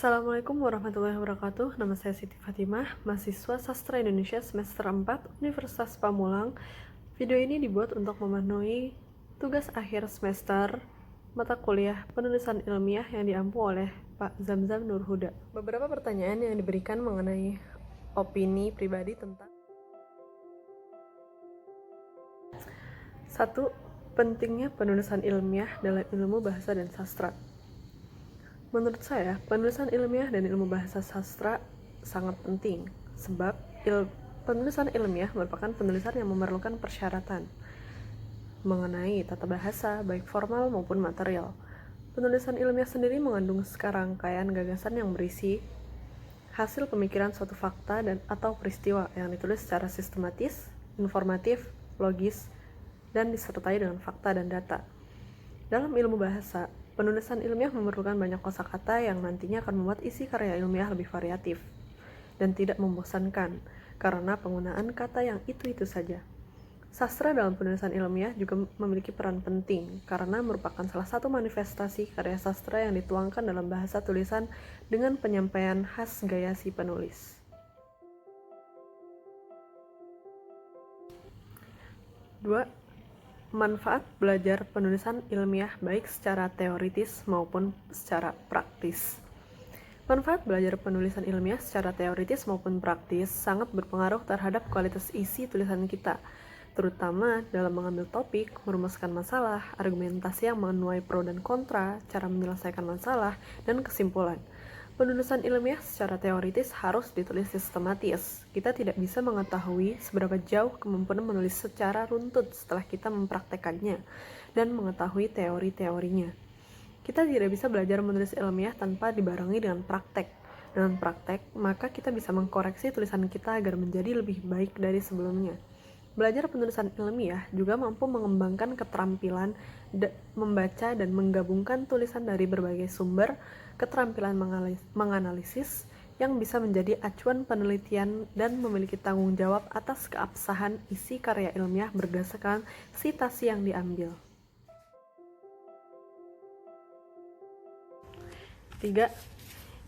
Assalamualaikum warahmatullahi wabarakatuh. Nama saya Siti Fatimah, mahasiswa Sastra Indonesia semester 4 Universitas Pamulang. Video ini dibuat untuk memenuhi tugas akhir semester mata kuliah penulisan ilmiah yang diampu oleh Pak Zamzam Nurhuda. Beberapa pertanyaan yang diberikan mengenai opini pribadi tentang 1. Pentingnya penulisan ilmiah dalam ilmu bahasa dan sastra. Menurut saya, penulisan ilmiah dan ilmu bahasa sastra sangat penting, sebab penulisan ilmiah merupakan penulisan yang memerlukan persyaratan mengenai tata bahasa, baik formal maupun material. Penulisan ilmiah sendiri mengandung serangkaian gagasan yang berisi hasil pemikiran suatu fakta dan atau peristiwa yang ditulis secara sistematis, informatif, logis, dan disertai dengan fakta dan data. Dalam ilmu bahasa, penulisan ilmiah memerlukan banyak kosakata yang nantinya akan membuat isi karya ilmiah lebih variatif dan tidak membosankan karena penggunaan kata yang itu-itu saja. Sastra dalam penulisan ilmiah juga memiliki peran penting karena merupakan salah satu manifestasi karya sastra yang dituangkan dalam bahasa tulisan dengan penyampaian khas gaya si penulis. 2. Manfaat belajar penulisan ilmiah baik secara teoritis maupun secara praktis. Manfaat belajar penulisan ilmiah secara teoritis maupun praktis sangat berpengaruh terhadap kualitas isi tulisan kita, terutama dalam mengambil topik, merumuskan masalah, argumentasi yang menuai pro dan kontra, cara menyelesaikan masalah, dan kesimpulan. Penulisan ilmiah secara teoritis harus ditulis sistematis. Kita tidak bisa mengetahui seberapa jauh kemampuan menulis secara runtut setelah kita mempraktekannya dan mengetahui teori-teorinya. Kita tidak bisa belajar menulis ilmiah tanpa dibarengi dengan praktek. Dengan praktek, maka kita bisa mengkoreksi tulisan kita agar menjadi lebih baik dari sebelumnya. Belajar penulisan ilmiah juga mampu mengembangkan keterampilan membaca dan menggabungkan tulisan dari berbagai sumber, keterampilan menganalisis yang bisa menjadi acuan penelitian dan memiliki tanggung jawab atas keabsahan isi karya ilmiah berdasarkan sitasi yang diambil. 3.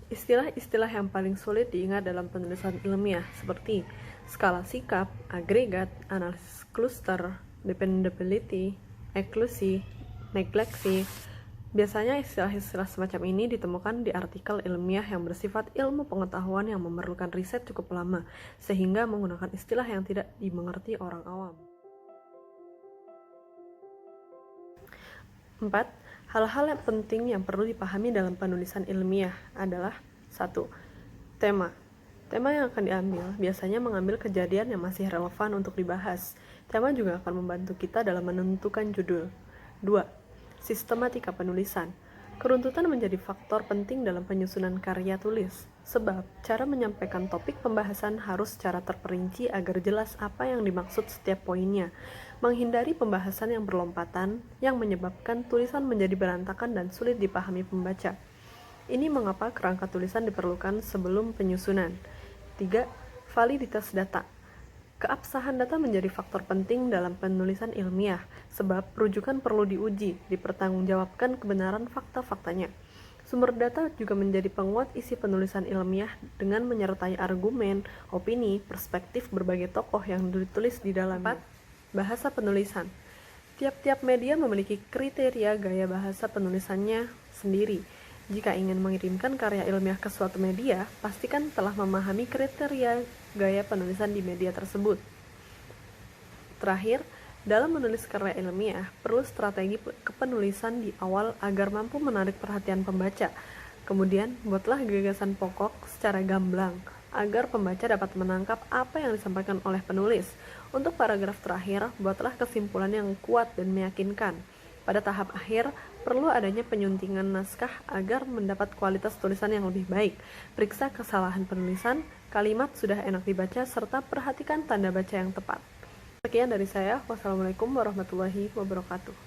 Istilah-istilah yang paling sulit diingat dalam penulisan ilmiah seperti skala sikap, agregat, analisis cluster, dependability, eklusi, negleksi. Biasanya istilah-istilah semacam ini ditemukan di artikel ilmiah yang bersifat ilmu pengetahuan yang memerlukan riset cukup lama, sehingga menggunakan istilah yang tidak dimengerti orang awam. 4. Hal-hal yang penting yang perlu dipahami dalam penulisan ilmiah adalah 1. Tema. Tema yang akan diambil biasanya mengambil kejadian yang masih relevan untuk dibahas. Tema juga akan membantu kita dalam menentukan judul. 2. Sistematika penulisan. Keruntutan menjadi faktor penting dalam penyusunan karya tulis, sebab cara menyampaikan topik pembahasan harus secara terperinci agar jelas apa yang dimaksud setiap poinnya, menghindari pembahasan yang berlompatan yang menyebabkan tulisan menjadi berantakan dan sulit dipahami pembaca. Ini mengapa kerangka tulisan diperlukan sebelum penyusunan. 3. Validitas data. Keabsahan data menjadi faktor penting dalam penulisan ilmiah, sebab rujukan perlu diuji, dipertanggungjawabkan kebenaran fakta-faktanya. Sumber data juga menjadi penguat isi penulisan ilmiah dengan menyertai argumen, opini, perspektif berbagai tokoh yang ditulis di dalamnya. 4. Bahasa penulisan. Tiap-tiap media memiliki kriteria gaya bahasa penulisannya sendiri. Jika ingin mengirimkan karya ilmiah ke suatu media, pastikan telah memahami kriteria gaya penulisan di media tersebut. Terakhir, dalam menulis karya ilmiah, perlu strategi kepenulisan di awal agar mampu menarik perhatian pembaca. Kemudian, buatlah gagasan pokok secara gamblang, agar pembaca dapat menangkap apa yang disampaikan oleh penulis. Untuk paragraf terakhir, buatlah kesimpulan yang kuat dan meyakinkan. Pada tahap akhir, perlu adanya penyuntingan naskah agar mendapat kualitas tulisan yang lebih baik. Periksa kesalahan penulisan, kalimat sudah enak dibaca, serta perhatikan tanda baca yang tepat. Sekian dari saya. Wassalamualaikum warahmatullahi wabarakatuh.